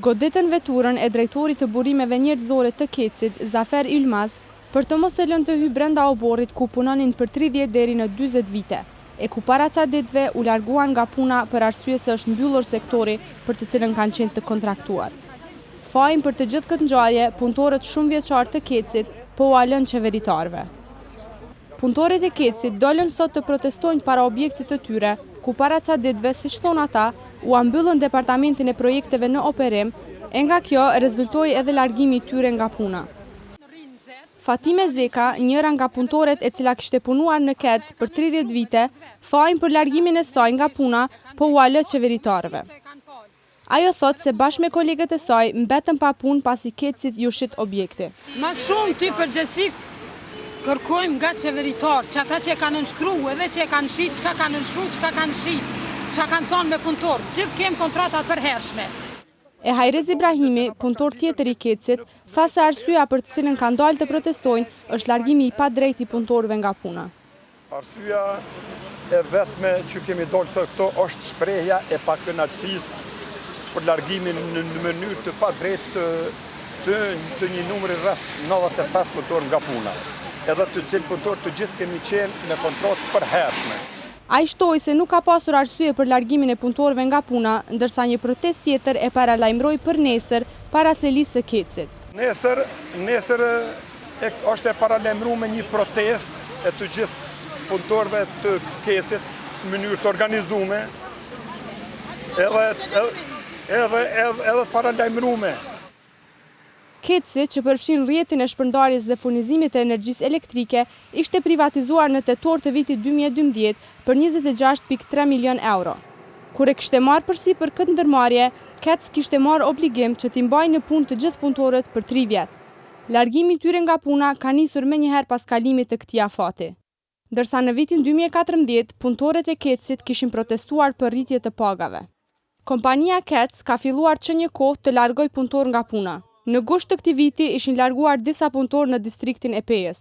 Goditën veturën e drejtorit të burimeve njerëzore të Kecit, Zafer Ylmaz, për të mos e lënë të hyjë brenda oborrit ku punonin për 30 deri në 40 vite, e ku para ca ditëve u larguan nga puna për arsye se është mbyllur sektori për të cilën kanë qenë të kontraktuar. Fajin për të gjithë këtë ngjarje, punëtorët shumë vjeçar të Kecit po ua lënë qeveritarëve. Punëtorët e Kecit dolën sot të protestojnë para objektit të tyre, ku para ca ditëve, siç thonë ata, u ambyllën departamentin e projekteve në operim, e nga kjo rezultoi edhe largimi i tyre nga puna. Fatime Zeka, njëra nga punëtoret e cila kishte punuar në Kec për 30 vite, fajin për largimin e saj nga puna po ua lë qeveritarëve. Ajo thot se bashkë me kolegët e saj mbetën pa punë pasi Kecit ju shit objekti. Ma shumë ty përgjithësi kërkojmë nga qeveritarë, që ata që e kanë nënshkru edhe që e kanë shit, çka kanë nënshkru, çka kanë shit, çka kanë thonë me punëtorë, gjithë kemë kontratat përhershme. E Hajrez Ibrahimi, punëtor tjetër i Kecit, tha se arsyeja për të cilën kanë dalë të protestojnë është largimi i padrejtë i punëtorëve nga puna. Arsyeja e vetme që kemi dalë sot këto është shprehja e pakënaqësisë për largimin në mënyrë të padrejtë të një numri rreth 95 punëtorë nga puna, edhe të cilë punëtorë të gjithë kemi qenë në kontratë përhershme. Ai shtoi se nuk ka pasur arsye për largimin e punëtorëve nga puna, ndërsa një protestë tjetër e paralajmëroi për nesër para selisë së Kecit. Nesër është e paralajmëruar me një protestë e të gjithë punëtorëve të Kecit në mënyrë të organizuar, edhe të paralajmëruar. Keci, që përfshin rrjetin e shpërndarjes dhe furnizimit të energjisë elektrike, ishte privatizuar në tetor të vitit 2012 për 26.3 milion euro. Kur e kishte marrë përsipër këtë ndërmarrje, Kec kishte marrë obligim që t'i mbajë në punë të gjithë punëtorët për 3 vjet. Largimi i tyre nga puna ka nisur menjëherë pas kalimit të këtij afati. Ndërsa në vitin 2014, punëtorët e Kecit kishin protestuar për rritje të pagave. Kompania Kec ka filluar që një kohë të largoj punëtor nga puna. Në gusht të këtij viti ishin larguar disa punëtorë në distriktin e Pejës.